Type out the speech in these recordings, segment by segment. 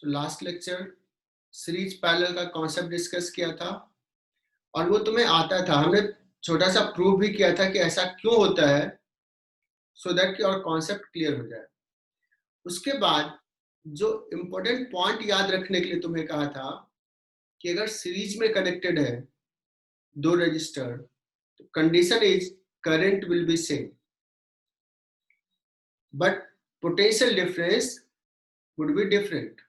तो last lecture series parallel का concept discuss किया था और वो तुम्हें आता था। हमने छोटा सा प्रूव भी किया था कि ऐसा क्यों होता है, सो दैट कि और कॉन्सेप्ट क्लियर हो जाए। उसके बाद जो इंपॉर्टेंट पॉइंट याद रखने के लिए तुम्हें कहा था कि अगर सीरीज में कनेक्टेड है दो रजिस्टर, तो condition is current will be same but potential difference would be different.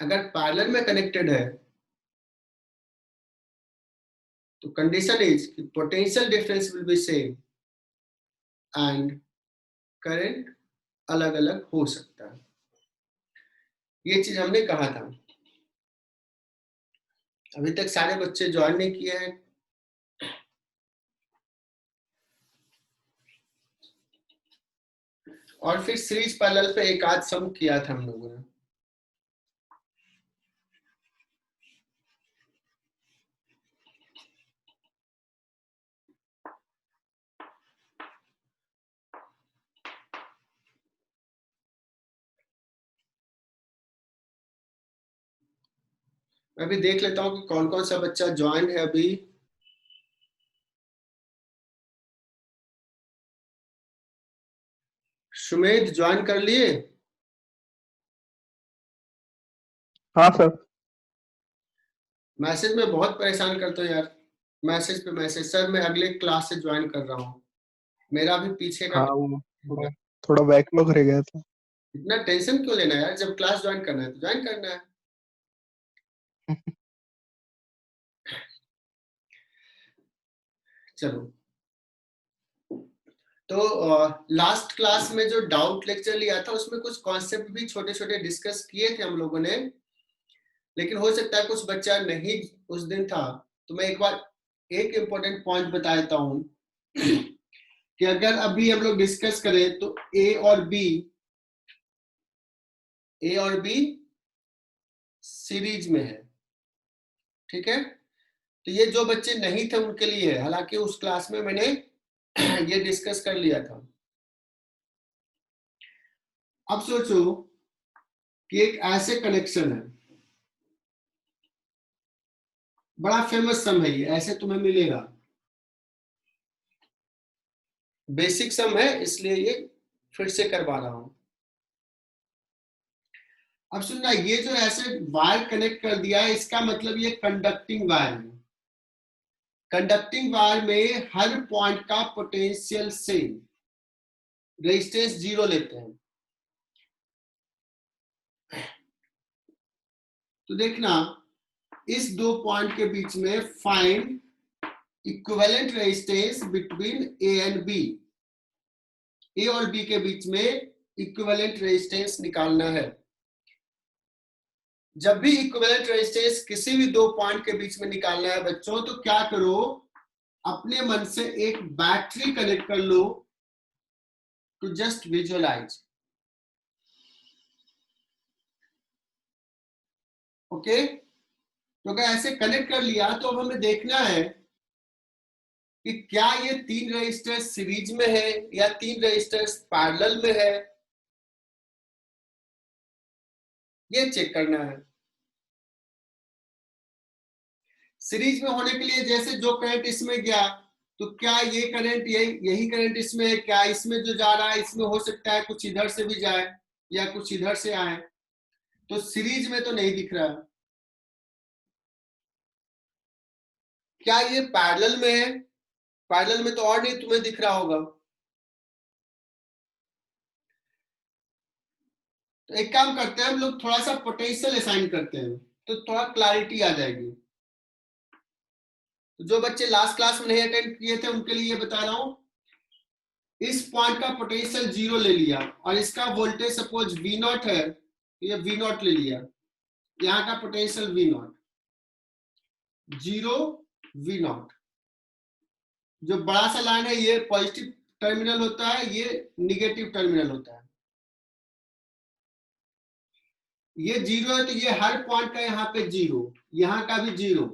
अगर पैरेलल में कनेक्टेड है तो कंडीशन इज कि potential difference will be same and current अलग अलग हो सकता है। ये चीज हमने कहा था। अभी तक सारे बच्चे ज्वाइन नहीं किए हैं। और फिर सीरीज पैरेलल पे एक आध सम किया था हम लोगों ने। मैं भी देख लेता हूँ कि कौन कौन सा बच्चा ज्वाइन है अभी। सुमेध ज्वाइन कर लिए? हाँ सर। मैसेज में बहुत परेशान करते हो यार, मैसेज पे मैसेज। सर मैं अगले क्लास से ज्वाइन कर रहा हूँ। मेरा भी पीछे का हाँ वो थोड़ा बैकलॉग रह गया था। इतना टेंशन क्यों लेना यार, जब क्लास ज्वाइन करना है तो ज्वाइन करना है। चलो, तो लास्ट क्लास में जो डाउट लेक्चर लिया था उसमें कुछ कॉन्सेप्ट भी छोटे छोटे डिस्कस किए थे हम लोगों ने, लेकिन हो सकता है कुछ बच्चा नहीं उस दिन था। तो मैं एक बार एक इम्पोर्टेंट पॉइंट बता देता हूं कि अगर अभी हम लोग डिस्कस करें तो ए और बी सीरीज में है, ठीक है। तो ये जो बच्चे नहीं थे उनके लिए है, हालांकि उस क्लास में मैंने ये डिस्कस कर लिया था। अब सोचो कि एक ऐसे कनेक्शन है, बड़ा फेमस सम है ये, ऐसे तुम्हें मिलेगा, बेसिक सम है इसलिए ये फिर से करवा रहा हूं। अब सुनना, ये जो ऐसे वायर कनेक्ट कर दिया है इसका मतलब ये कंडक्टिंग वायर है। कंडक्टिंग वायर में हर पॉइंट का पोटेंशियल सेम, रेजिस्टेंस 0 लेते हैं। तो देखना, इस दो पॉइंट के बीच में find equivalent resistance between A and B. A और बी के बीच में इक्विवेलेंट रेजिस्टेंस निकालना है। जब भी इक्विवेलेंट रेजिस्टेंस किसी भी दो पॉइंट के बीच में निकालना है बच्चों, तो क्या करो, अपने मन से एक बैटरी कनेक्ट कर लो टू जस्ट विजुअलाइज। ओके, तो अगर ऐसे कनेक्ट कर लिया तो अब हमें देखना है कि क्या ये तीन रजिस्टर्स सीरीज में है या तीन रजिस्टर्स पैरेलल में है, ये चेक करना है। सीरीज में होने के लिए जैसे जो करंट इसमें गया, तो क्या ये करंट यही करंट इसमें है? क्या इसमें जो जा रहा है इसमें हो सकता है कुछ इधर से भी जाए या कुछ इधर से आए? तो सीरीज में तो नहीं दिख रहा। क्या ये पैरेलल में है? पैरेलल में तो और नहीं तुम्हें दिख रहा होगा। तो एक काम करते हैं हम लोग, थोड़ा सा पोटेंशियल असाइन करते हैं तो थोड़ा क्लैरिटी आ जाएगी। तो जो बच्चे लास्ट क्लास में नहीं अटेंड किए थे उनके लिए बता रहा हूं, इस पॉइंट का पोटेंशियल 0 ले लिया और इसका वोल्टेज सपोज V0 है, तो ये V0 ले लिया। यहाँ का पोटेंशियल V0 0 V0। जो बड़ा सा लाइन है ये पॉजिटिव टर्मिनल होता है, ये निगेटिव टर्मिनल होता है। ये 0 है तो ये हर पॉइंट का यहाँ पे 0, यहाँ का भी 0।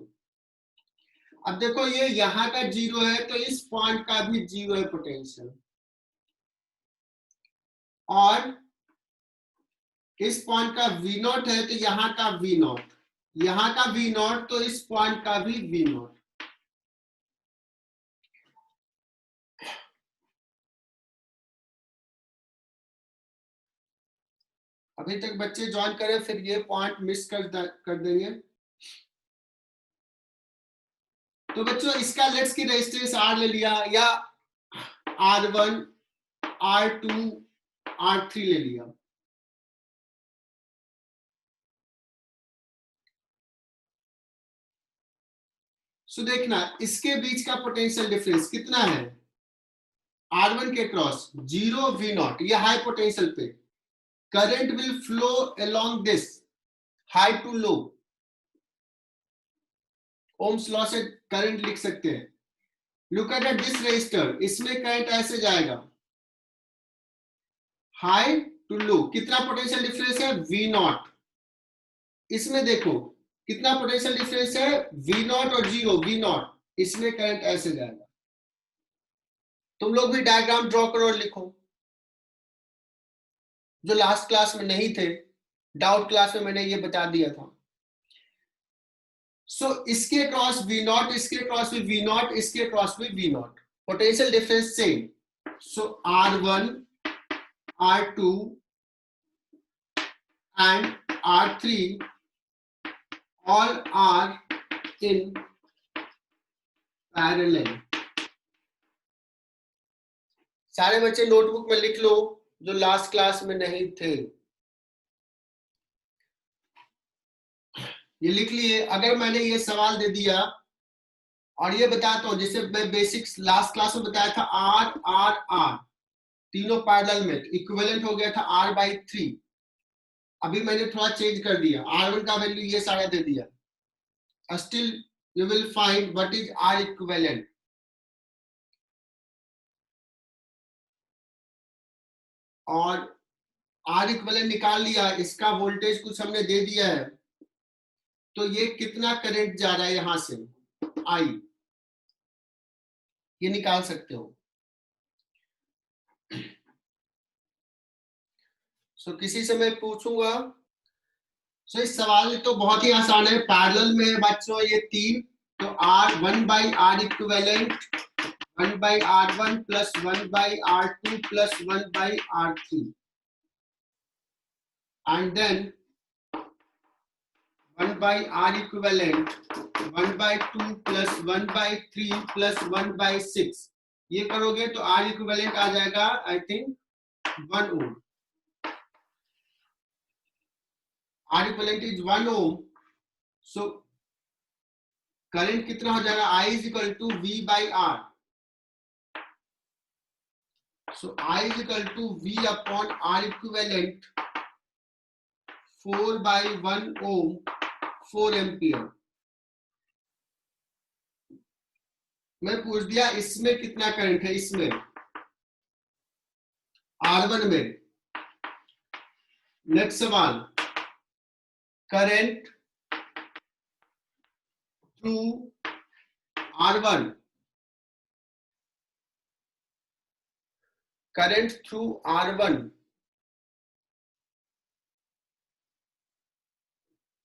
अब देखो ये यहाँ का 0 है तो इस पॉइंट का भी 0 है पोटेंशियल। और इस पॉइंट का V नॉट है तो यहां का V नॉट, यहां का V नॉट तो इस पॉइंट का भी V नॉट। अभी तक बच्चे ज्वाइन करें, फिर ये पॉइंट मिस कर देंगे। तो बच्चों इसका लेट्स की रेजिस्टेंस R ले लिया, या R1, R2, R3 ले लिया। सो देखना इसके बीच का पोटेंशियल डिफरेंस कितना है, R1 के क्रॉस 0 V नॉट, ये हाई पोटेंशियल पे। Current will flow along this high to low, ohm's law से करंट लिख सकते हैं। लुक एट दिस रेजिस्टर, इसमें करंट ऐसे जाएगा हाई टू लो, कितना पोटेंशियल डिफरेंस है V नॉट। इसमें देखो कितना पोटेंशियल डिफरेंस है V नॉट और 0 V नॉट, इसमें करंट ऐसे जाएगा। तुम लोग भी डायग्राम ड्रॉ करो और लिखो, जो लास्ट क्लास में नहीं थे, डाउट क्लास में मैंने ये बता दिया था। सो इसके क्रॉस V नॉट, इसके क्रॉस भी V नॉट, इसके क्रॉस भी V not, potential difference same. So R1, R2 and R3 all are in parallel। सारे बच्चे नोटबुक में लिख लो जो लास्ट क्लास में नहीं थे, ये लिख लिए। अगर मैंने ये सवाल दे दिया और ये बताता हूं, जैसे मैं बेसिक्स लास्ट क्लास में बताया था, R R R तीनों पैरेलल में, इक्विवेलेंट हो गया था R/3। अभी मैंने थोड़ा चेंज कर दिया, R1 का वैल्यू ये सारा दे दिया, still you will find what is R equivalent. और R इक्विवेलेंट निकाल लिया, इसका वोल्टेज कुछ हमने दे दिया है, तो ये कितना करंट जा रहा है यहां से I, ये निकाल सकते हो। सो किसी से मैं पूछूंगा। सो इस सवाल तो बहुत ही आसान है, पैरेलल में है बच्चों ये तीन, तो R1/R equivalent 1/R1 plus 1/R2 plus 1/R3 and then 1/R equivalent 1/2 plus 1/3 plus 1/6। ये करोगे तो R equivalent आ जाएगा I think 1 ohm. R equivalent is 1 ohm, so current कितना हो जाएगा, I is equal to V/R, so I is equal to V upon R equivalent 4/1 ohm 4 ampere. मैं पूछ दिया इसमें कितना करंट है, इसमें R1 में। नेक्स्ट सवाल, current through R1, current through R1।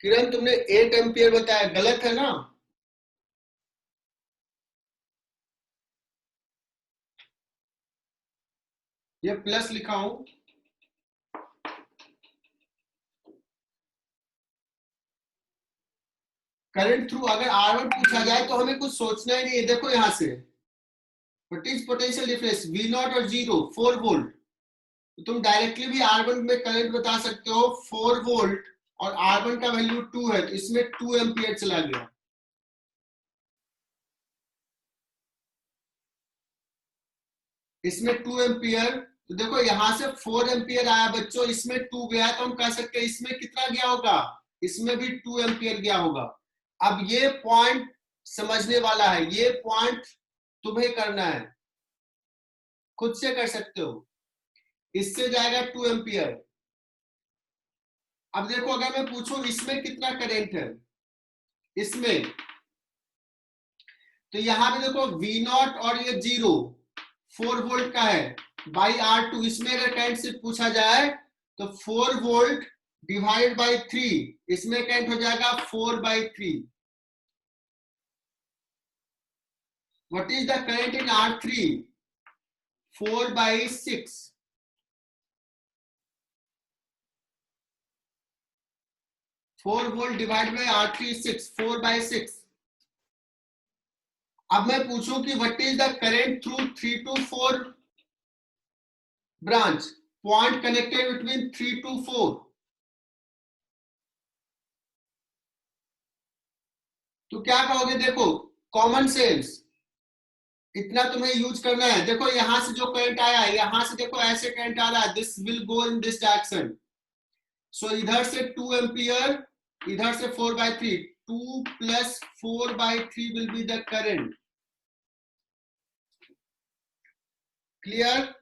किरण तुमने 8 एम्पियर बताया, गलत है ना? ये प्लस लिखा हूं। करंट थ्रू अगर R1 पूछा जाए तो हमें कुछ सोचना ही नहीं है। देखो यहां से what is potential difference, V naught और 0 4 वोल्ट, तो तुम डायरेक्टली भी R1 में करंट बता सकते हो 4 वोल्ट, और R1 का वैल्यू 2 है, तो इसमें 2 एम्पियर चला गया। इसमें 2 एम्पियर, तो देखो यहां से 4 एम्पियर आया बच्चों, इसमें 2 गया, तो हम कह सकते हैं इसमें कितना गया होगा, इसमें भी 2 एम्पियर गया होगा। अब ये पॉइंट समझने वाला है, ये पॉइंट तुम्हें करना है, खुद से कर सकते हो। इससे जाएगा 2 एम्पियर। अब देखो अगर मैं पूछूं इसमें कितना करंट है, इसमें, तो यहां पे देखो V नॉट और ये 0 4 वोल्ट का है बाई R2। इसमें अगर करंट से पूछा जाए तो 4 वोल्ट डिवाइड बाई 3, इसमें करंट हो जाएगा 4/3। What is the current in R3? 4/6। 4 volt divide by R3 6, 4/6। अब मैं पूछूं कि what is the current through 3 to 4 branch, point connected between 3 to 4, तो क्या कहोगे? देखो, कॉमन सेंस, इतना तुम्हें यूज करना है। देखो यहां से जो करंट आया, यहां से देखो ऐसे करंट आ रहा है, this will go in this direction. So इधर से 2 एम्पियर, इधर से 4/3, 2 + 4/3 will be the current. Clear?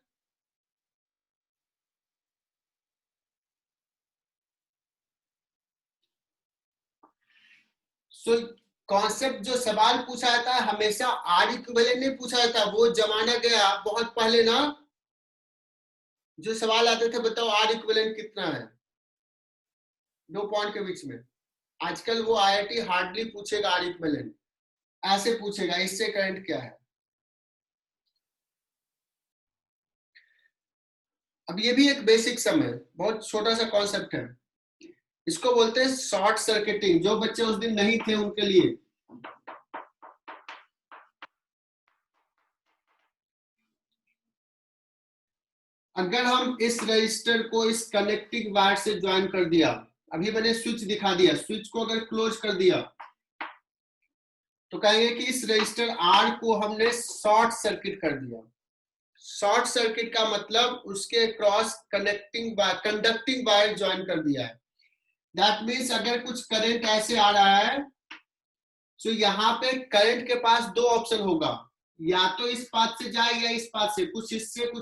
So concept जो सवाल पूछा जाता है हमेशा आर इक्विवेलेंट नहीं पूछा जाता। वो जमाना गया बहुत पहले ना, जो सवाल आते थे, बताओ आर इक्विवेलेंट कितना है दो पॉइंट के बीच में। आजकल वो आईआईटी हार्डली पूछेगा आर इक्विवेलेंट, ऐसे पूछेगा इससे करंट क्या है। अब ये भी एक बेसिक सम है, बहुत छोटा सा कॉन्सेप्ट है, इसको बोलते हैं शॉर्ट सर्किटिंग। जो बच्चे उस दिन नहीं थे उनके लिए, अगर हम इस रजिस्टर को इस कनेक्टिंग वायर से ज्वाइन कर दिया, अभी मैंने स्विच दिखा दिया, स्विच को अगर क्लोज कर दिया तो कहेंगे कि इस रजिस्टर आर को हमने शॉर्ट सर्किट कर दिया। शॉर्ट सर्किट का मतलब उसके क्रॉस कंडक्टिंग वायर ज्वाइन कर दिया है। दैट मीन्स अगर कुछ करंट ऐसे आ रहा है तो यहाँ पे करंट के पास दो ऑप्शन होगा, या तो इस पाथ से जाए या इस पाथ से, कुछ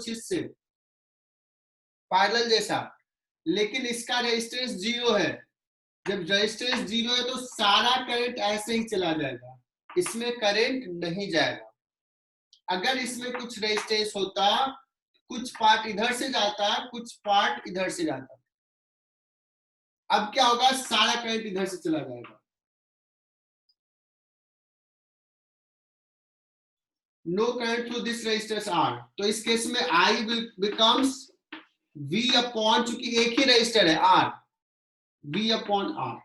हिस्से पैरेलल जैसा। लेकिन इसका रेजिस्टेंस 0 है। जब रेजिस्टेंस 0 है तो सारा करंट ऐसे ही चला जाएगा, इसमें करंट नहीं जाएगा। अगर इसमें कुछ रेजिस्टेंस होता, कुछ पार्ट इधर से जाता, कुछ पार्ट इधर से जाता, अब क्या होगा? सारा करंट इधर से चला जाएगा। No current through this resistance R। तो इस केस में I will becomes V upon, चूंकि एक ही रेजिस्टर है R, V अपॉन R।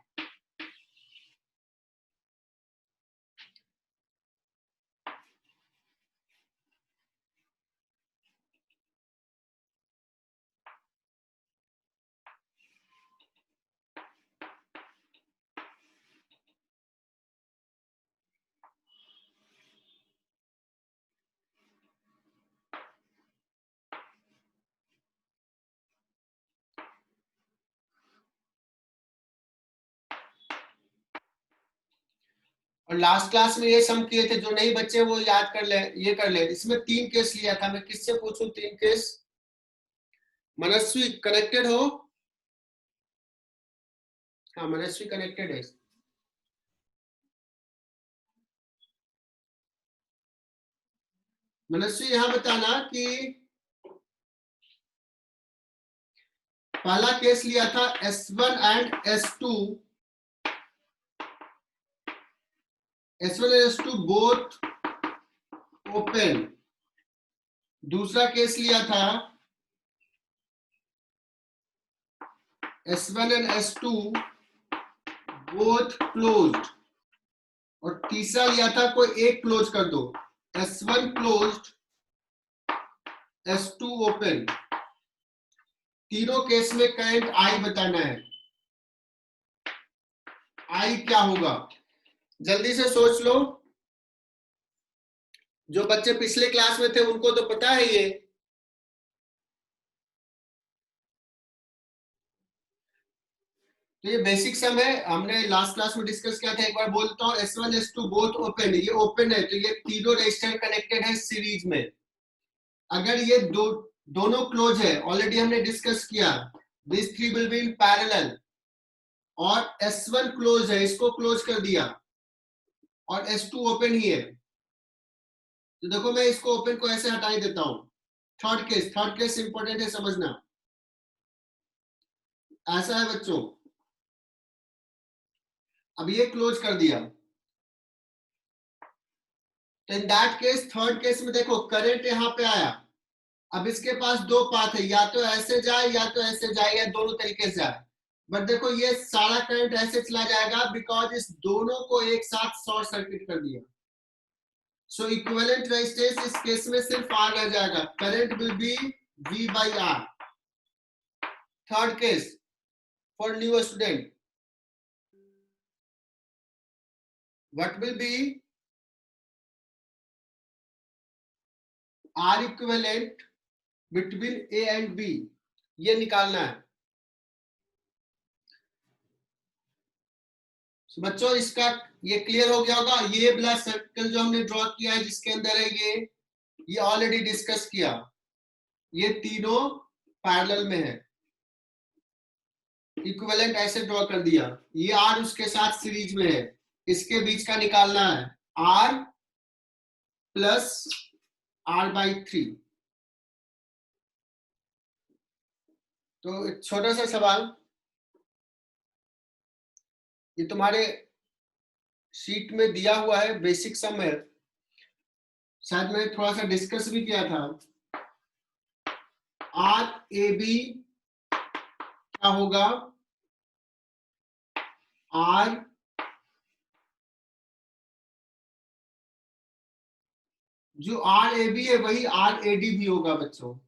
और लास्ट क्लास में ये सम किए थे, जो नहीं बच्चे वो याद कर ले, ये कर ले। इसमें 3 केस लिया था, मैं किससे पूछूं 3 केस? मनस्वी कनेक्टेड हो? हाँ, मनस्वी कनेक्टेड है। मनस्वी यहां बताना कि पहला केस लिया था S1 and S2, S1 and S2 both open. दूसरा केस लिया था S1 and S2 both closed. और तीसरा लिया था कोई एक क्लोज कर दो, S1 क्लोज्ड, S2 ओपन। तीनों केस में करंट I बताना है। I क्या होगा? जल्दी से सोच लो। जो बच्चे पिछले क्लास में थे उनको तो पता है ये। तो ये बेसिक सम है, हमने लास्ट क्लास में डिस्कस किया था। एक बार बोलता हूँ, S1 S2 बोथ ओपन। ये ओपन है तो ये तीनों रेजिस्टर कनेक्टेड है सीरीज में। अगर ये दोनों क्लोज है, ऑलरेडी हमने डिस्कस किया, this three will be in parallel. और S1 क्लोज है, इसको क्लोज कर दिया, और S2 ओपन ही है। तो देखो मैं इसको ओपन को ऐसे हटा ही देता हूं। थर्ड केस इंपॉर्टेंट है, समझना। ऐसा है बच्चों। अब ये क्लोज कर दिया, तो in that case third case में देखो करंट यहां पे आया। अब इसके पास दो पाथ है, या तो ऐसे जाए या तो ऐसे जाए, या दोनों तरीके से जाए। बट देखो ये सारा करंट ऐसे चला जाएगा बिकॉज इस दोनों को एक साथ शॉर्ट सर्किट कर दिया। सो इक्विवेलेंट रेजिस्टेंस इस केस में सिर्फ R रह जाएगा, current will be V by R। Third case for new student, what will be R equivalent between A and B, ये निकालना है। so, बच्चों इसका ये क्लियर हो गया होगा। ये वाला सर्कल जो हमने ड्रॉ किया है जिसके अंदर है ये ऑलरेडी डिस्कस किया। ये तीनों पैरेलल में है, इक्विवेलेंट ऐसे ड्रॉ कर दिया। ये R उसके साथ सीरीज में है, इसके बीच का निकालना है R प्लस R/3। तो एक छोटा सा सवाल, ये तुम्हारे शीट में दिया हुआ है, बेसिक सम है, शायद मैंने थोड़ा सा डिस्कस भी किया था। RAB क्या होगा, R जो RAB है वही RAD भी होगा बच्चों,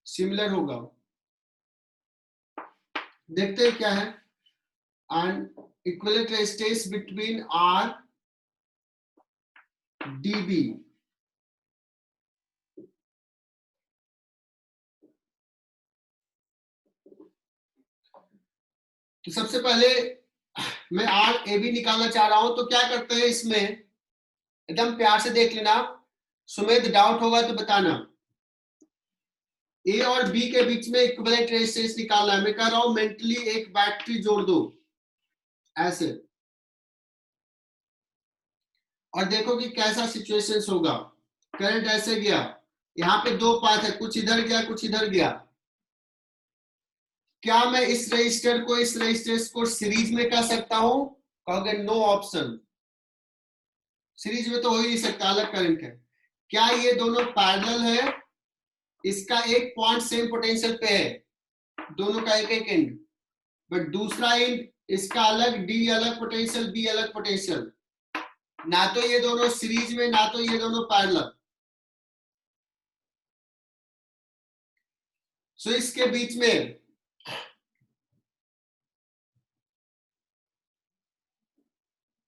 सिमिलर होगा। देखते हैं क्या है। And equivalent resistance between R DB, तो सबसे पहले मैं RAB निकालना चाह रहा हूं, तो क्या करते हैं इसमें, एकदम प्यार से देख लेना, सुमेध डाउट होगा तो बताना। ए और बी के बीच में इक्विवेलेंट रेजिस्टेंस निकालना है। मैं कह रहा हूं मेंटली एक बैटरी जोड़ दो ऐसे, और देखो कि कैसा सिचुएशंस होगा। करंट ऐसे गया, यहाँ पे दो पाथ है, कुछ इधर गया कुछ इधर गया। क्या मैं इस रजिस्टर को इस रजिस्टर को सीरीज में कर सकता हूं? कहोगे नो ऑप्शन, सीरीज में तो हो ही नहीं सकता, अलग करंट है। क्या ये दोनों पैरेलल है? इसका एक पॉइंट सेम पोटेंशियल पे है, दोनों का एक एक एंड, बट दूसरा एंड इसका अलग, डी अलग पोटेंशियल, बी अलग पोटेंशियल। ना तो ये दोनों सीरीज में, ना तो ये दोनों पैरेलल। सो इसके बीच में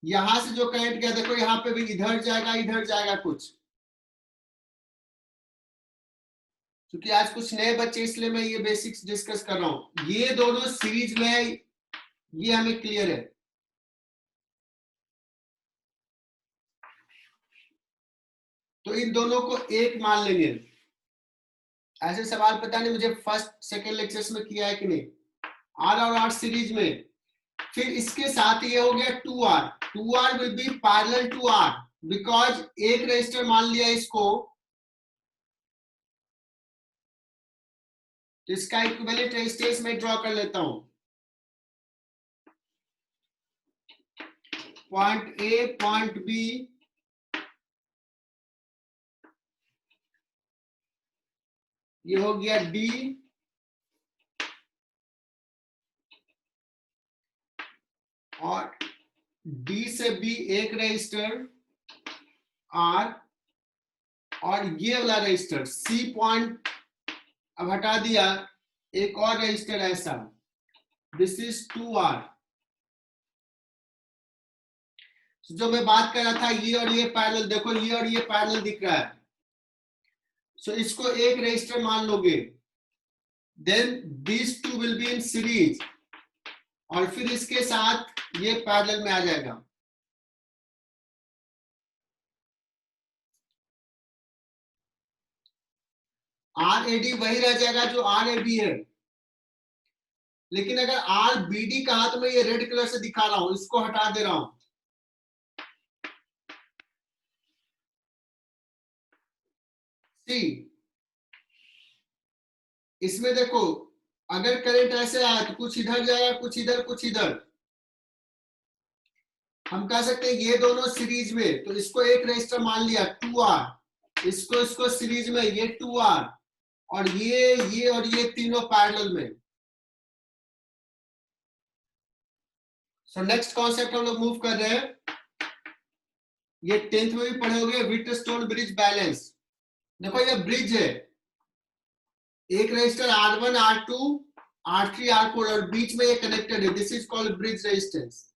यहां से जो करंट गया, देखो यहां पे भी इधर जाएगा कुछ, क्योंकि आज कुछ नए बच्चे इसलिए मैं ये बेसिक्स डिस्कस कर रहा हूं। ये दोनों सीरीज में है, ये हमें क्लियर है। तो इन दोनों को एक मान लेंगे। ऐसे सवाल पता नहीं मुझे फर्स्ट सेकेंड लेक्चर्स में किया है कि नहीं। R और R सीरीज में, फिर इसके साथ ये हो गया 2R। 2R will be parallel to R because एक रजिस्टर मान लिया इसको, तो इसका इक्विवेलेंट रेजिस्टेंस मैं ड्रॉ कर लेता हूं। पॉइंट ए पॉइंट बी, ये हो गया D, और D से B एक रजिस्टर R, और ये वाला रजिस्टर C पॉइंट अब हटा दिया, एक और रजिस्टर ऐसा, दिस इज 2R। जो मैं बात कर रहा था, ये और ये पैरेलल, देखो ये और ये पैरेलल दिख रहा है। सो इसको एक रजिस्टर मान लोगे, then this two will be in series, और फिर इसके साथ ये पैरेलल में आ जाएगा। RAD वही रह जाएगा जो RAB है, लेकिन अगर RBD कहा तो मैं ये रेड कलर से दिखा रहा हूं, इसको हटा दे रहा हूं। सी इसमें देखो अगर करंट ऐसे आया तो कुछ इधर जाएगा, कुछ इधर, कुछ इधर। हम कह सकते हैं ये दोनों सीरीज में, तो इसको एक रेजिस्टर मान लिया 2R, इसको सीरीज में ये 2R, और ये और ये तीनों पैरेलल में। सो नेक्स्ट कॉन्सेप्ट हम लोग मूव कर रहे हैं, ये 10th में भी पढ़े होंगे, व्हीटस्टोन ब्रिज बैलेंस। देखो ये ब्रिज है, एक resistor R1, R2, R3, R4 और बीच में ये कनेक्टेड है, this is called bridge resistance.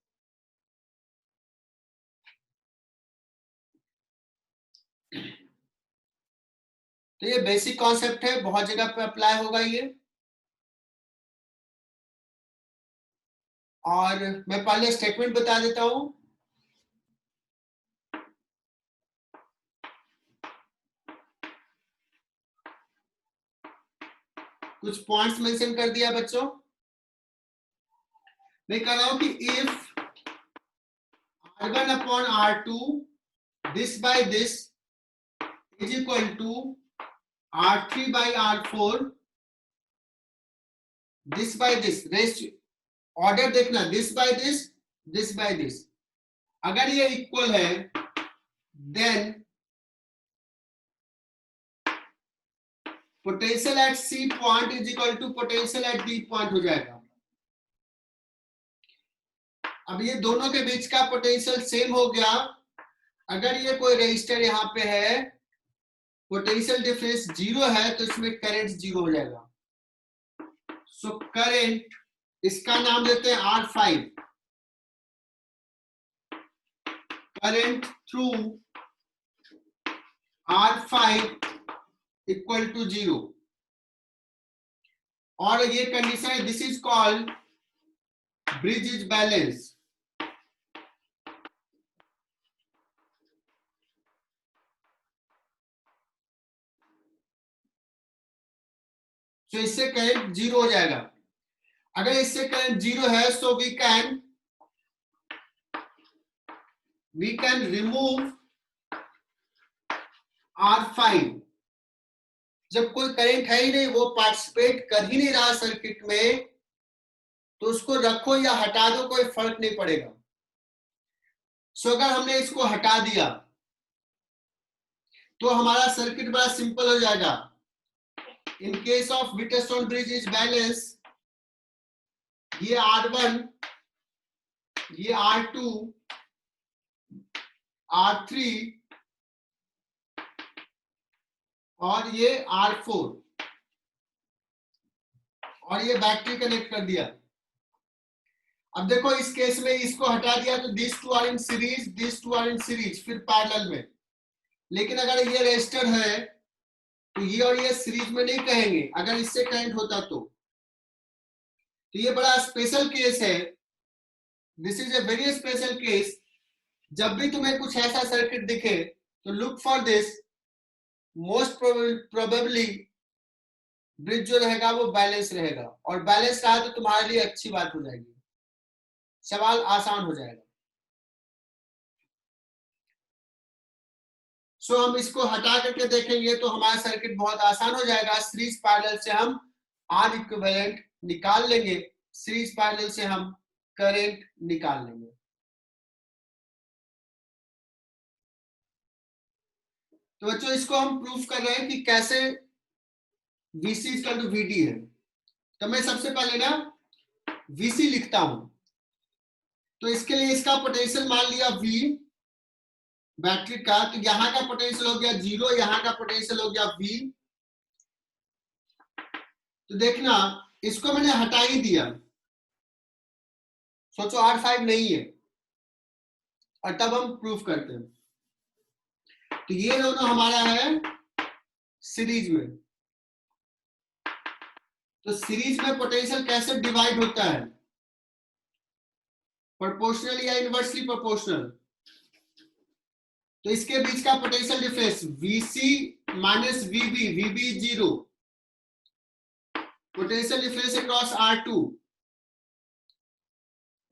तो ये बेसिक कॉन्सेप्ट है, बहुत जगह पे अप्लाई होगा ये। और मैं पहले स्टेटमेंट बता देता हूं। कुछ पॉइंट्स मेंशन कर दिया बच्चों। मैं कह रहा हूं कि if R1 upon R2 this by this is equal to R3 by R4 this by this, rest order देखना, this by this, अगर ये इक्वल है then potential at C point is equal to potential at D point हो जाएगा। अब ये दोनों के बीच का पोटेंशियल सेम हो गया। अगर ये कोई रेजिस्टर यहाँ पे है, पोटेंशियल डिफरेंस 0 है, तो इसमें करंट 0 हो जाएगा। सो करंट, इसका नाम देते हैं R5, current through R5 equal to 0, और ये कंडीशन है, this is called bridge is balance. तो इससे करंट 0 हो जाएगा। अगर इससे करंट 0 है, so we can remove R5। जब कोई करंट है ही नहीं, वो पार्टिसिपेट कर ही नहीं रहा सर्किट में, तो उसको रखो या हटा दो, कोई फर्क नहीं पड़ेगा। सो अगर हमने इसको हटा दिया तो हमारा सर्किट बड़ा सिंपल हो जाएगा। In case of Wheatstone bridge is balance, ये R1, ये R2, R3 और ये R4, और ये बैटरी कनेक्ट कर दिया। अब देखो इस केस में इसको हटा दिया तो this two are in series, this two are in series, फिर पैरेलल में। लेकिन अगर ये रेजिस्टर है तो ये और ये सीरीज में नहीं कहेंगे, अगर इससे करंट होता तो ये बड़ा स्पेशल केस है। This is a very special case. जब भी तुम्हें कुछ ऐसा सर्किट दिखे तो look for this, most probably bridge जो रहेगा वो बैलेंस रहेगा, और बैलेंस रहा तो तुम्हारे लिए अच्छी बात हो जाएगी, सवाल आसान हो जाएगा। सो हम इसको हटा करके देखेंगे तो हमारा सर्किट बहुत आसान हो जाएगा। सीरीज पैरेलल से हम आर इक्विवेलेंट निकाल लेंगे, सीरीज पैरेलल से हम करंट निकाल लेंगे। तो बच्चों इसको हम प्रूफ कर रहे हैं कि कैसे VC इक्वल टू VD है। तो मैं सबसे पहले ना VC लिखता हूं, तो इसके लिए इसका पोटेंशियल मान लिया V बैटरी का, तो यहां का पोटेंशियल हो गया 0, यहां का पोटेंशियल हो गया V। तो देखना इसको मैंने हटा ही दिया, सोचो R5 नहीं है, और तब हम प्रूफ करते हैं। तो ये दोनों हमारा है सीरीज में। तो सीरीज में पोटेंशियल कैसे डिवाइड होता है, प्रोपोर्शनल या इनवर्सली प्रोपोर्शनल। तो इसके बीच का potential difference VC minus VB, VB 0, potential difference across R2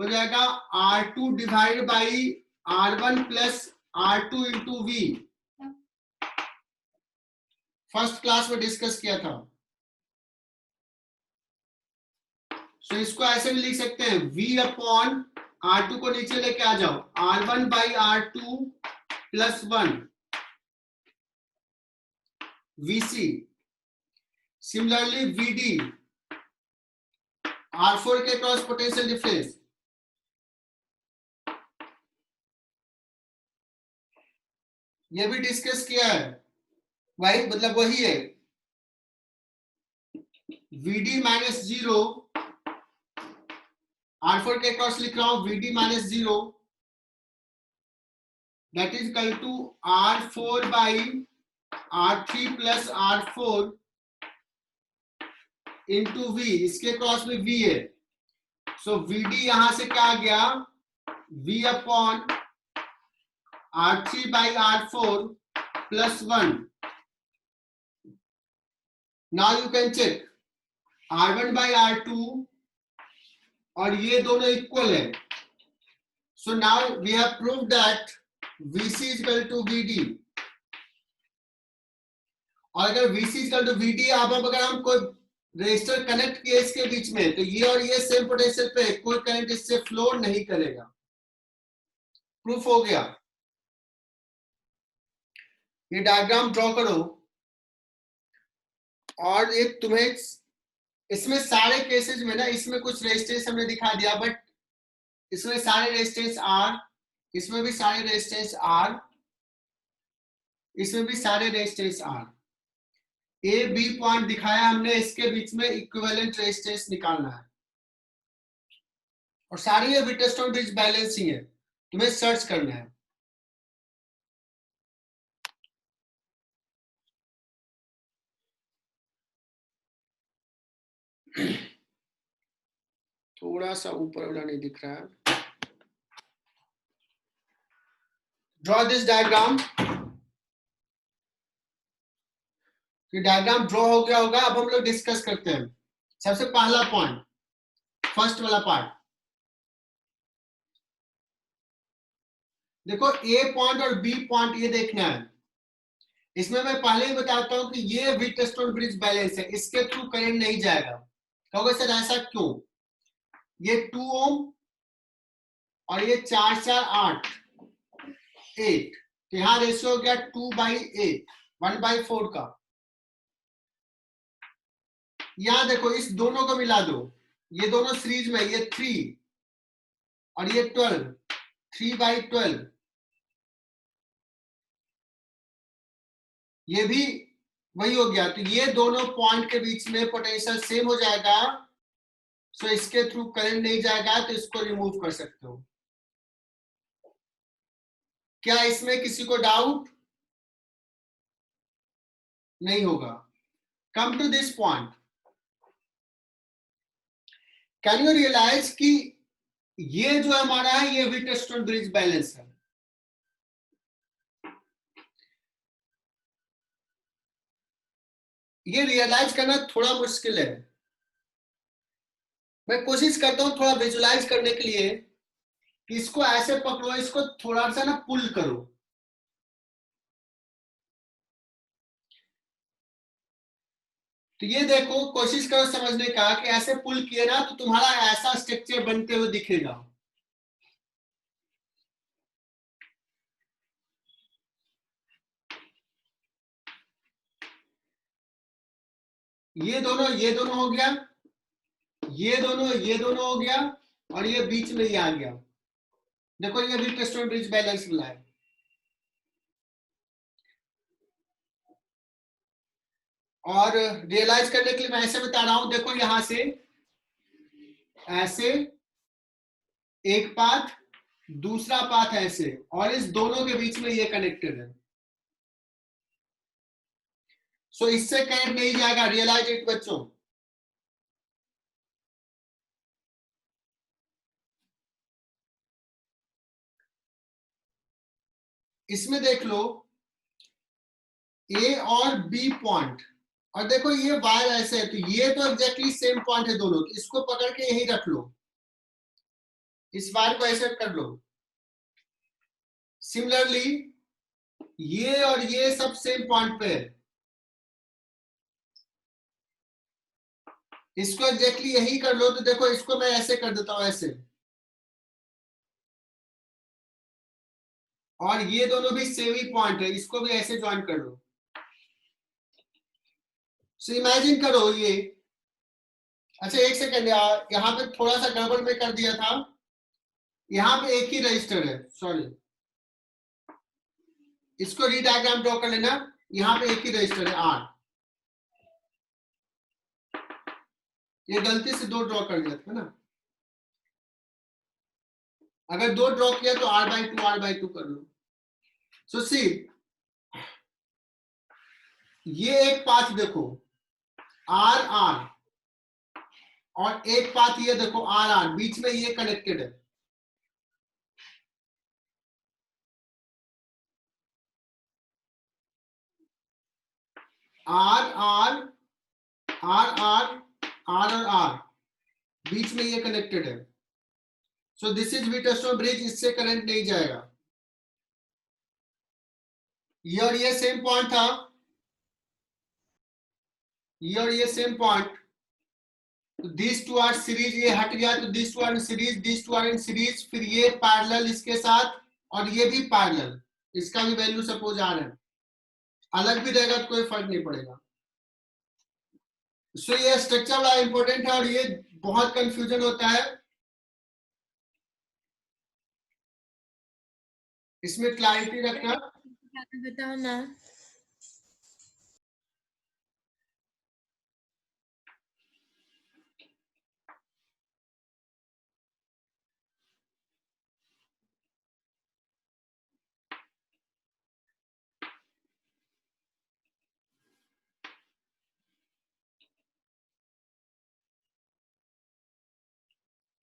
हो जाएगा R2 divide by R1 plus R2 into V। First class में डिस्कस किया था। सो इसको ऐसे भी लिख सकते हैं V अपॉन R2 को नीचे लेके आ जाओ, R1 by R2 plus 1 VC, similarly VD R4 के क्रॉस पोटेंशियल डिफरेंस, ये भी डिस्कस किया है, वही मतलब वही है, VD माइनस 0, R4 के क्रॉस लिख रहा हूं VD minus 0, that is equal to R4 by R3 plus R4 into V, इसके क्रॉस में V है, सो VD यहां से क्या आ गया V upon R3 by R4 plus 1. Now you can check R1 by R2 और ये दोनों इक्वल है, so now we have proved that VC is equal to VD, और अगर VC is equal to VD अब अगर हम कोई रेजिस्टर कनेक्ट किए इसके बीच में, तो ये और ये सेम पोटेंशियल पे, कोई करंट इससे फ्लो नहीं करेगा, प्रूफ हो गया। ये डायग्राम ड्रॉ करो, और ये तुम्हें इसमें सारे केसेस में ना, इसमें कुछ रेजिस्टेंस हमने दिखा दिया, बट इसमें सारे रेजिस्टेंस R, इसमें भी सारे रेजिस्टेंस R, इसमें भी सारे resistance R, A B point दिखाया हमने, इसके बीच में इक्विवेलेंट रेजिस्टेंस निकालना है, और सारी ये व्हिटस्टोन ब्रिज बैलेंसिंग है, तुम्हें सर्च करना है। थोड़ा सा ऊपर वाला नहीं दिख रहा है, ड्रॉ दिस डायग्राम। ये डायग्राम ड्रॉ हो गया होगा, अब हम लोग डिस्कस करते हैं। सबसे पहला पॉइंट, फर्स्ट वाला पार्ट देखो, ए पॉइंट और बी पॉइंट ये देखना है। इसमें मैं पहले ही बताता हूं कि ये व्हिटस्टोन ब्रिज बैलेंस है, इसके थ्रू करंट नहीं जाएगा। कहोगे सर ऐसा क्यों? ये 2 ओम और ये 4 4 8 8, तो यहां रेशियो हो गया 2/8, 1/4 का। यहां देखो, इस दोनों को मिला दो, ये दोनों सीरीज में, ये 3 और ये 12, 3/12, ये भी वही हो गया, तो ये दोनों पॉइंट के बीच में पोटेंशियल सेम हो जाएगा, सो इसके थ्रू करंट नहीं जाएगा, तो इसको रिमूव कर सकते हो। क्या इसमें किसी को डाउट? नहीं होगा। Come to this point, can you realise कि ये जो हमारा है ये व्हिटस्टोन ब्रिज बैलेंस है। ये रियलाइज करना थोड़ा मुश्किल है, मैं कोशिश करता हूं थोड़ा विजुलाइज करने के लिए कि इसको ऐसे पकड़ो, इसको थोड़ा सा ना पुल करो, तो ये देखो, कोशिश करो समझने का कि ऐसे पुल किए ना तो तुम्हारा ऐसा स्ट्रक्चर बनते हुए दिखेगा। ये दोनों हो गया, ये दोनों हो गया, और ये बीच में ये आ गया। देखो ये व्हिटस्टोन ब्रिज बैलेंस मिला है। और रियलाइज करने के लिए मैं ऐसे बता रहा हूं, देखो यहां से ऐसे एक पाथ, दूसरा पाथ ऐसे, और इस दोनों के बीच में ये कनेक्टेड है, सो इससे करंट नहीं जाएगा। रियलाइज इट बच्चों। इसमें देख लो ए और बी पॉइंट, और देखो ये वायर ऐसे है, तो ये तो एग्जैक्टली सेम पॉइंट है दोनों, तो इसको पकड़ के यही रख लो, इस वायर को ऐसे कर लो। सिमिलरली ये और ये सब सेम पॉइंट पे है, इसको एग्जैक्टली यही कर लो। तो देखो इसको मैं ऐसे कर देता हूं, ऐसे, और ये दोनों भी सेम ही पॉइंट है, इसको भी ऐसे ज्वाइन कर लो। सो इमेजिन करो ये, अच्छा एक सेकेंड यार, यहाँ पे थोड़ा सा गड़बड़ में कर दिया था। यहाँ पे एक ही रजिस्टर है, सॉरी, इसको रीडायग्राम ड्रॉ कर लेना। यहाँ पे एक ही रजिस्टर है R, ये गलती से 2 ड्रॉ कर दिया था ना। अगर 2 ड्रॉ किया तो R/2 कर लो। सो सी, ये एक पाथ देखो R और एक पाथ ये देखो R, बीच में ये कनेक्टेड है। R और R, बीच में ये कनेक्टेड है। So this is Wheatstone bridge, इससे करंट नहीं जाएगा। ये और ये सेम पॉइंट था, ये और ये same point. This two are series, ये हट गया तो this two are in series, this two are in series, फिर ये पैरेलल इसके साथ और ये भी पैरेलल, इसका भी वैल्यू सपोज आ रहा है, अलग भी रहेगा तो कोई फर्क नहीं पड़ेगा। सो ये स्ट्रक्चर बड़ा इंपॉर्टेंट है और ये बहुत कंफ्यूजन होता है, इसमें क्लैरिटी रखना। बताओ ना।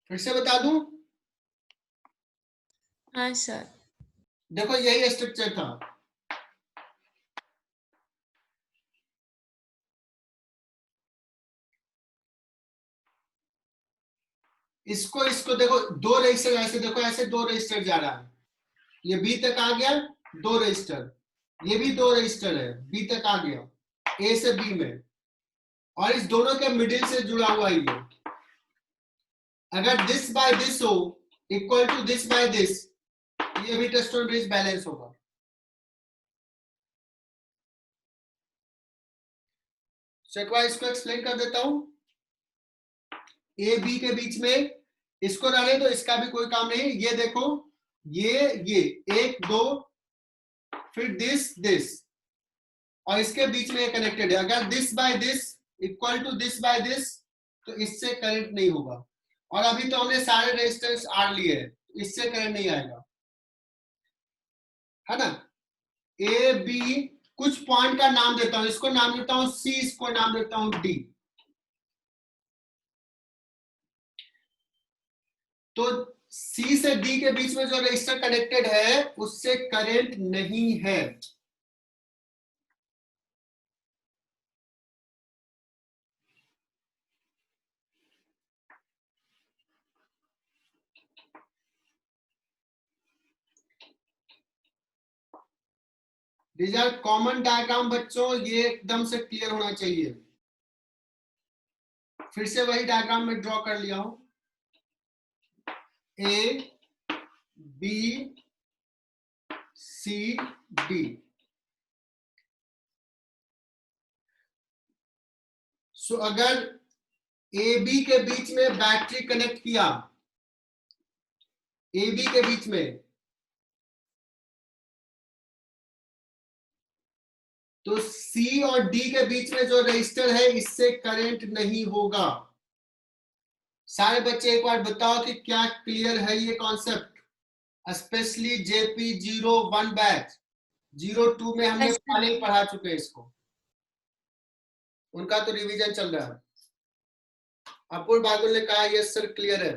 फिर से बता दूं, हाँ सर। देखो यही स्ट्रक्चर था, इसको इसको देखो 2 रजिस्टर ऐसे, देखो ऐसे 2 रजिस्टर जा रहा है, ये बी तक आ गया 2 रजिस्टर, ये भी 2 रजिस्टर है, बी तक आ गया ए से बी में, और इस दोनों के मिडिल से जुड़ा हुआ है ये। अगर दिस बाय दिस हो equal to this by this, ये व्हीटस्टोन ब्रिज बैलेंस होगा। एक बार इसको एक्सप्लेन कर देता हूं। ए बी के बीच में इसको रहने दो, इसका भी कोई काम नहीं। ये देखो ये 1 2, फिर दिस और इसके बीच में कनेक्टेड है। अगर this by this equal to this by this, तो इससे करंट नहीं होगा। और अभी तो हमने सारे रेजिस्टेंस आर लिए हैं, इससे करंट नहीं आएगा, है ना। ए बी, कुछ पॉइंट का नाम देता हूं, इसको नाम देता हूं सी, इसको नाम देता हूं डी। तो सी से डी के बीच में जो रजिस्टर कनेक्टेड है उससे करंट नहीं है। These are कॉमन डायग्राम बच्चों, ये एकदम से क्लियर होना चाहिए। फिर से वही डायग्राम में ड्रॉ कर लिया हूं, ए बी सी डी। सो अगर ए बी के बीच में बैटरी कनेक्ट किया, ए बी के बीच में, तो सी और डी के बीच में जो रजिस्टर है इससे करंट नहीं होगा। सारे बच्चे एक बार बताओ कि क्या क्लियर है ये कॉन्सेप्ट, स्पेशली जेपी 01 बैच। 02 में हमने पहले ही पढ़ा चुके हैं इसको, उनका तो रिवीजन चल रहा है। अपूर्व बागुल ने कहा यस सर क्लियर है।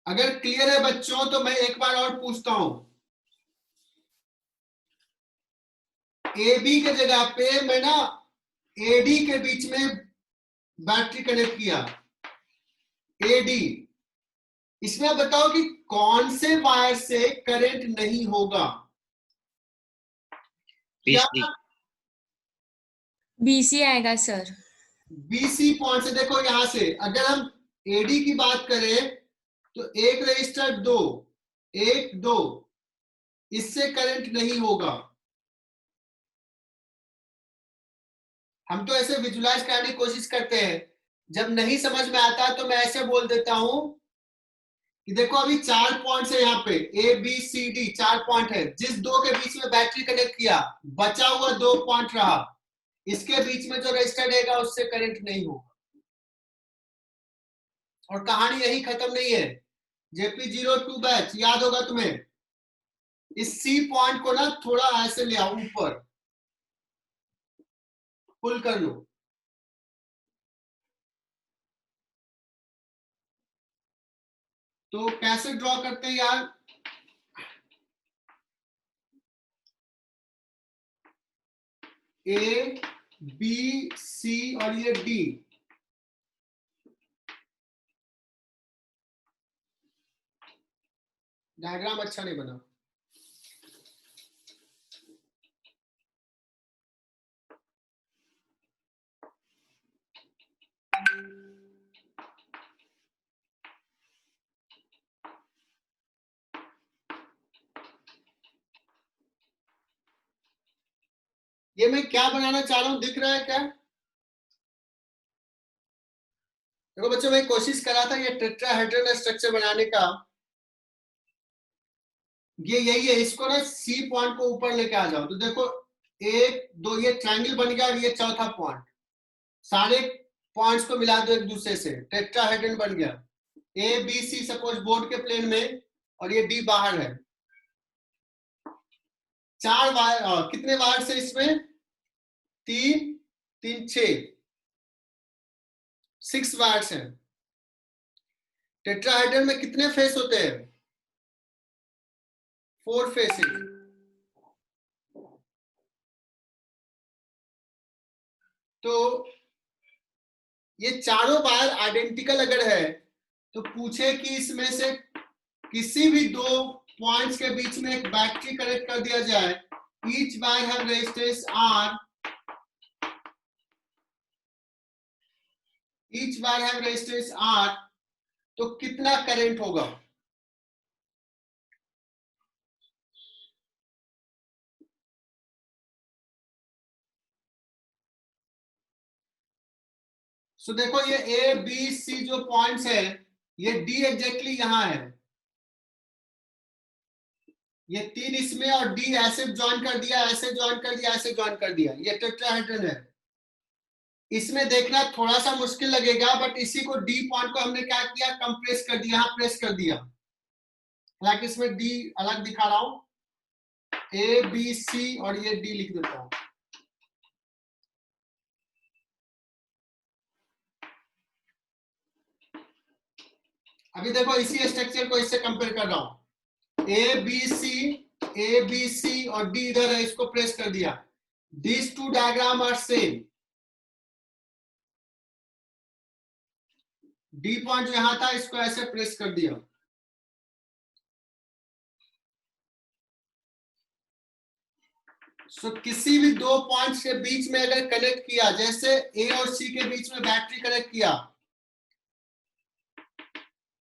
अगर क्लियर है बच्चों तो मैं एक बार और पूछता हूं, ए बी के जगह पे मैं ना एडी के बीच में बैटरी कनेक्ट किया, एडी, इसमें बताओ कि कौन से वायर से करंट नहीं होगा। क्या BC आएगा सर। BC पॉइंट से देखो, यहां से अगर हम AD की बात करें तो एक रजिस्टर 2, 1 2, इससे करंट नहीं होगा। हम तो ऐसे विजुलाइज करने की कोशिश करते हैं, जब नहीं समझ में आता तो मैं ऐसे बोल देता हूं कि देखो अभी 4 पॉइंट्स है यहाँ पे, ABCD 4 पॉइंट है। जिस दो के बीच में बैटरी कनेक्ट किया, बचा हुआ 2 पॉइंट रहा, इसके बीच में जो रजिस्टर रहेगा उससे करंट नहीं होगा। और कहानी यही खत्म नहीं है। JP02 बैच याद होगा तुम्हें। इस C पॉइंट को ना थोड़ा ऐसे ले आओ, ऊपर पुल कर लो। तो कैसे ड्रॉ करते हैं यार? A B C और ये D। डायग्राम अच्छा नहीं बना। ये मैं क्या बनाना चाह रहा हूं, दिख रहा है क्या? देखो बच्चों, मैं कोशिश कर रहा था ये टेट्राहेड्रल स्ट्रक्चर बनाने का। ये यही है, इसको ना C पॉइंट को ऊपर लेके आ जाओ तो देखो 1 2, ये ट्रायंगल बन गया और ये चौथा पॉइंट। सारे पॉइंट्स को मिला दो एक दूसरे से, टेट्राहेड्रन बन गया। ABC सपोज बोर्ड के प्लेन में, और ये D बाहर है। 4 वायर, कितने वायर से इसमें? 3 3 6 वायर्स हैं। टेट्राहेड्रन में कितने फेस होते हैं? 4 फेसेस। तो ये चारों वायर आइडेंटिकल अगर है तो पूछे कि इसमें से किसी भी दो पॉइंट्स के बीच में एक बैटरी कनेक्ट कर दिया जाए, each wire have resistance R, each wire have resistance R, तो कितना करंट होगा? सो देखो ये ABC जो पॉइंट्स है, ये D एग्जैक्टली यहां है, ये 3 इसमें और D ऐसे ज्वाइन कर दिया, ऐसे ज्वाइन कर दिया, ऐसे ज्वाइन कर दिया। ये टेट्राहेड्रन है। इसमें देखना थोड़ा सा मुश्किल लगेगा, बट इसी को D पॉइंट को हमने क्या किया, कंप्रेस कर दिया, यहां प्रेस कर दिया। हालांकि इसमें D अलग दिखा रहा हूं, ABC और ये D लिख देता हूं। अभी देखो इसी स्ट्रक्चर को इससे कंपेयर कर रहा हूं। ABC और D इधर है, इसको प्रेस कर दिया। These two diagram are same। D point जो यहां था, इसको ऐसे प्रेस कर दिया। सो किसी भी दो पॉइंट्स के बीच में अगर कनेक्ट किया, जैसे A और C के बीच में बैटरी कनेक्ट किया,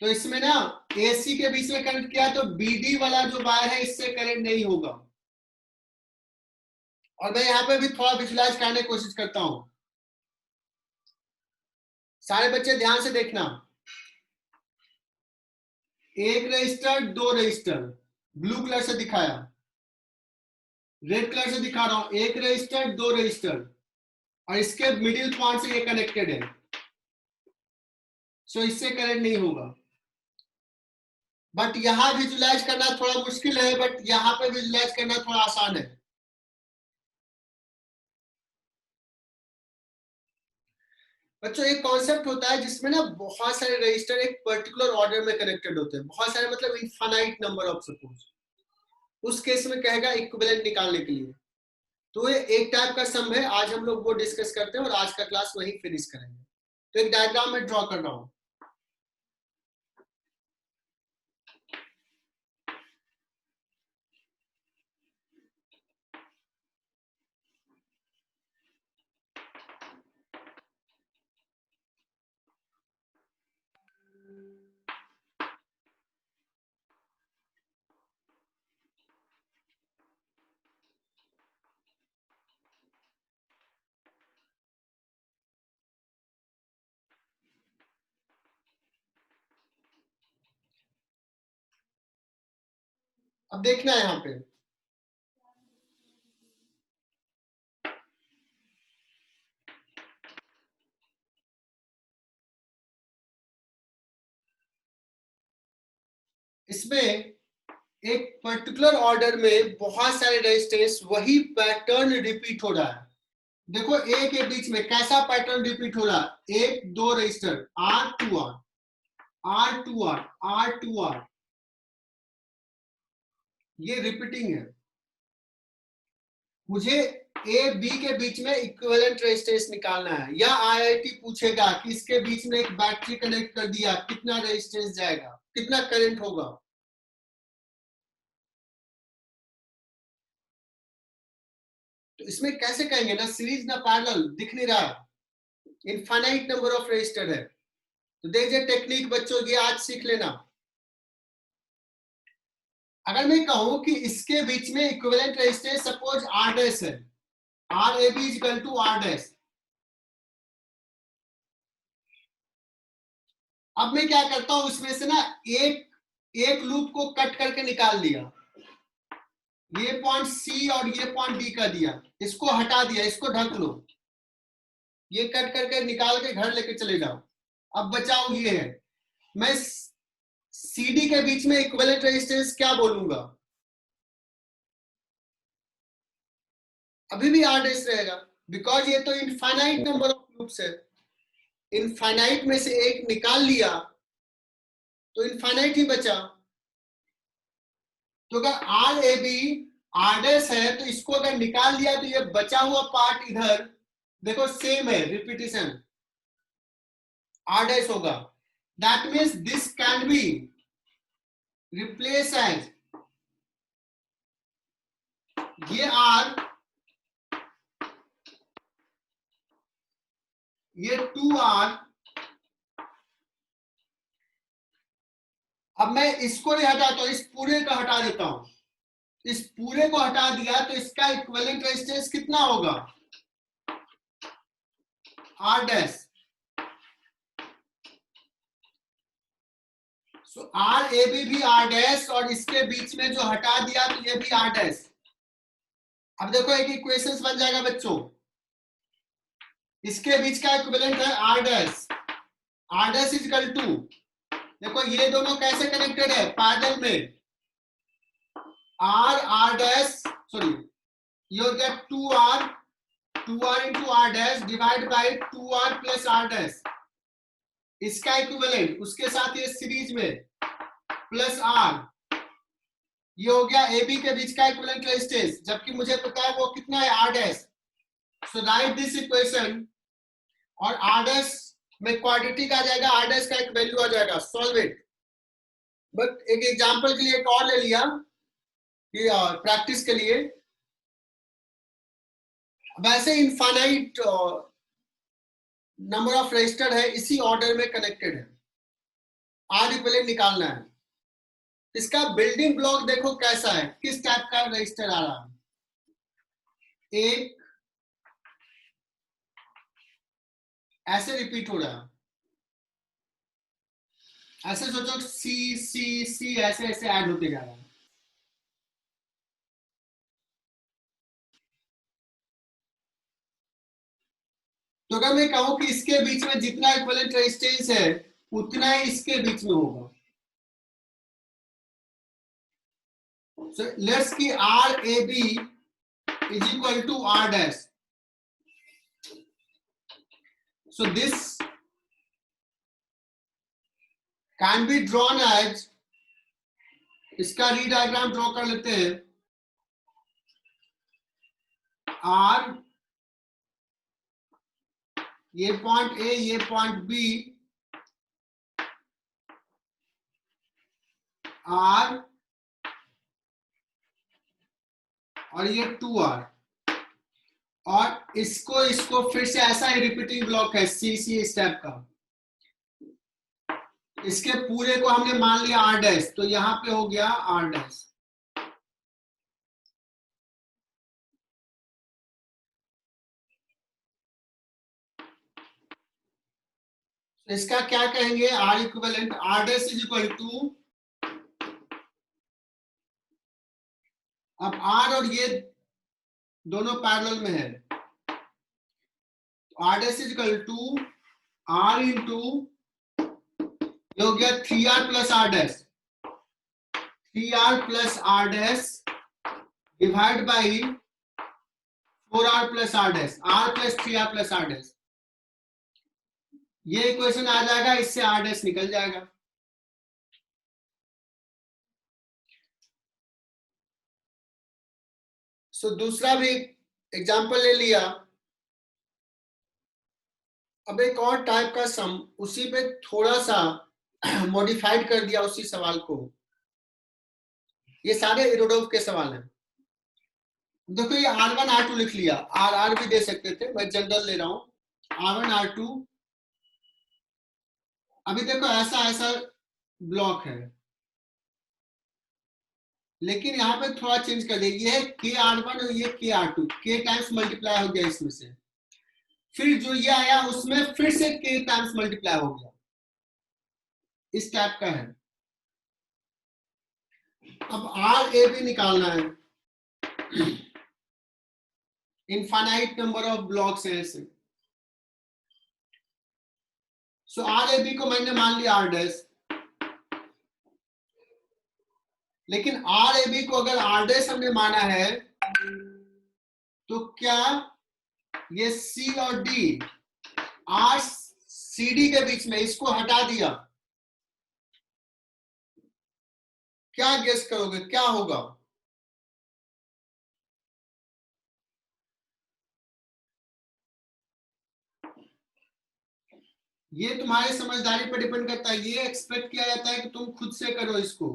तो इसमें ना AC के बीच में कनेक्ट किया तो BD वाला जो वायर है इससे करंट नहीं होगा। और मैं यहाँ पे भी थोड़ा विजुलाइज करने की कोशिश करता हूं। सारे बच्चे ध्यान से देखना। एक रजिस्टर, दो रजिस्टर, ब्लू कलर से दिखाया, रेड कलर से दिखा रहा हूं, एक रजिस्टर, दो रजिस्टर, और इसके मिडिल पॉइंट से ये कनेक्टेड है। सो इससे करंट नहीं होगा। बट यहां विजुलाइज करना थोड़ा मुश्किल है, बट यहां पे विजुलाइज करना थोड़ा आसान है। बच्चों एक कॉन्सेप्ट होता है जिसमें ना बहुत सारे रजिस्टर एक पर्टिकुलर ऑर्डर में कनेक्टेड होते हैं, बहुत सारे मतलब इनफाइनाइट नंबर ऑफ सपोज। उस केस में कहेगा इक्विवेलेंट निकालने के लिए। तो ये एक टाइप का सम है, आज हम लोग वो डिस्कस करते हैं और आज का क्लास वही फिनिश करेंगे। तो एक डायग्राम में ड्रॉ कर रहा हूं। अब देखना है यहाँ पे, इसमें एक पर्टिकुलर ऑर्डर में बहुत सारे रेजिस्टेंस वही पैटर्न रिपीट हो रहा है। देखो ए के बीच में कैसा पैटर्न रिपीट हो रहा है, एक दो रजिस्टर R2R R2R R2R, ये रिपीटिंग है। मुझे ए बी के बीच में इक्विवेलेंट रेजिस्टेंस निकालना है, या आईआईटी पूछेगा कि इसके बीच में एक बैटरी कनेक्ट कर दिया, कितना रेजिस्टेंस जाएगा, कितना करंट होगा। तो इसमें कैसे कहेंगे, ना सीरीज ना पैरेलल, दिख नहीं रहा, इनफाइनाइट नंबर ऑफ रजिस्टर है। तो देखिए टेक्निक बच्चों की आज सीख लेना। अगर मैं कहूं कि इसके बीच में equivalent resistance suppose R dash है, RAB is equal to R dash. अब मैं क्या करता हूं, उसमें से ना एक लूप को कट करके निकाल दिया, ये पॉइंट C और ये पॉइंट D का दिया, इसको हटा दिया, इसको ढक लो, ये कट करके निकाल के घर लेके चले जाओ। अब बचाओ ये है, मैं CD के बीच में इक्विवेलेंट रेजिस्टेंस क्या बोलूंगा, अभी भी R डैश रहेगा, बिकॉज ये तो इनफाइनाइट नंबर ऑफ लूप्स है। इनफाइनाइट में से एक निकाल लिया तो इनफाइनाइट ही बचा। तो अगर RAB R डैश है तो इसको अगर निकाल लिया तो ये बचा हुआ पार्ट इधर देखो सेम है, रिपीटिशन R डैश होगा। That means this can be replace as ये R, ये 2R। अब मैं इसको नहीं हटाता, इस पूरे को हटा देता हूं। इस पूरे को हटा दिया तो इसका इक्विवेलेंट रेजिस्टेंस कितना होगा, R डैश। सो RAB भी R डैश, और इसके बीच में जो हटा दिया तो ये भी R डैश। अब देखो एक इक्वेशन बन जाएगा बच्चों, इसके बीच का इक्विवेलेंट है R dash, R dash is equal to, देखो ये दोनों कैसे कनेक्टेड है, पैरेलल में, R डैश, सॉरी ये हो गया 2R into R dash divide by 2R plus R dash, इसका इक्विवेलेंट, उसके साथ ये सीरीज में प्लस R, ये हो गया AB के बीच का इक्विवेलेंट रेजिस्टेंस, जबकि मुझे पता है वो कितना है, R dash. So right this equation, और R डैश में क्वाड्रेटिक आ जाएगा, R डैश का एक वैल्यू आ जाएगा, सॉल्व इट। बट एक एग्जांपल के लिए एक और ले लिया, ये प्रैक्टिस के लिए। वैसे इनफाइनाइट नंबर ऑफ रजिस्टर है, इसी ऑर्डर में कनेक्टेड है, R इक्विवेलेंट निकालना है। इसका बिल्डिंग ब्लॉक देखो कैसा है, किस टाइप का रजिस्टर आ रहा है, एक ऐसे रिपीट हो रहा है, ऐसे सोचो C C C ऐसे ऐसे ऐड होते जा रहा है। तो अगर मैं कहूं कि इसके बीच में जितना इक्विवेलेंट रेजिस्टेंस है उतना ही इसके बीच में होगा, so let's की RAB is equal to R dash, so this can be drawn as, इसका री डायग्राम ड्रॉ कर लेते हैं, R ये पॉइंट A ये पॉइंट B, R और ये 2R, और इसको फिर से ऐसा ही रिपीटिंग ब्लॉक है C स्टेप का, इसके पूरे को हमने मान लिया R डैश, तो यहां पे हो गया R डैश। इसका क्या कहेंगे, R equivalent, R dash is equal to अब R और ये दोनों पैरेलल में है, R dash is equal to R into ये हो गया 3R plus R dash, 3R plus R dash divide by 4R plus R dash, R plus 3R plus R dash. ये इक्वेशन आ जाएगा, इससे R डैश निकल जाएगा। सो दूसरा भी एग्जांपल ले लिया। अब एक और टाइप का सम, उसी पे थोड़ा सा मॉडिफाइड कर दिया उसी सवाल को। ये सारे इरोडोव के सवाल हैं। देखो ये R1 R2 लिख लिया, R भी दे सकते थे, मैं जनरल ले रहा हूं, R1 R2। अभी देखो ऐसा ऐसा ब्लॉक है, लेकिन यहाँ पे थोड़ा चेंज कर दिया, ये है KR1 और ये KR2, K टाइम्स मल्टीप्लाई हो गया इसमें से, फिर जो ये आया उसमें फिर से K टाइम्स मल्टीप्लाई हो गया, इस टाइप का है। अब RA भी निकालना है, इनफाइनाइट नंबर ऑफ ब्लॉक्स हैं ऐसे। सो RAB को मैंने मान लिया R डैश, लेकिन RAB को अगर R डैश हमने माना है तो क्या ये C और D, RCD के बीच में इसको हटा दिया, क्या गेस करोगे क्या होगा? ये तुम्हारे समझदारी पर डिपेंड करता है, ये एक्सपेक्ट किया जाता है कि तुम खुद से करो इसको।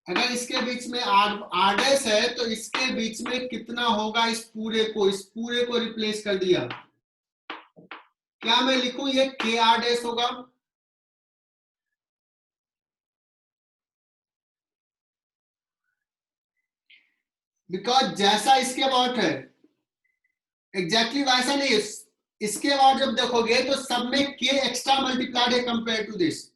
अगर इसके बीच में R डैश है तो इसके बीच में कितना होगा, इस पूरे को रिप्लेस कर दिया। क्या मैं लिखूं ये KR डैश होगा? बिकॉज जैसा इसके अबाउट है एग्जैक्टली वैसा नहीं है। इसके अबाउट जब देखोगे तो सब में K एक्स्ट्रा मल्टीप्लाइड है कंपेयर टू दिस।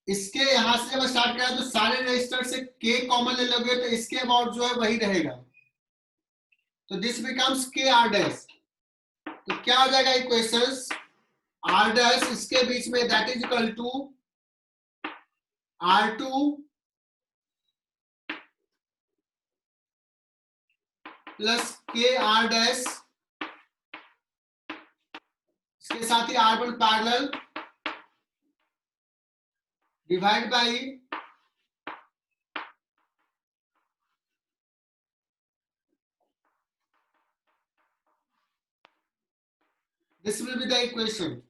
इसके यहां से जब स्टार्ट करा तो सारे रजिस्टर से K कॉमन ले लोगे तो इसके अबाउट जो है वही रहेगा, तो दिस बिकम्स KR डैश। तो क्या हो जाएगा इक्वेशंस, R डैश इसके बीच में that is equal to R2 plus KR dash, इसके साथ ही R1 parallel divide by this will be the equation।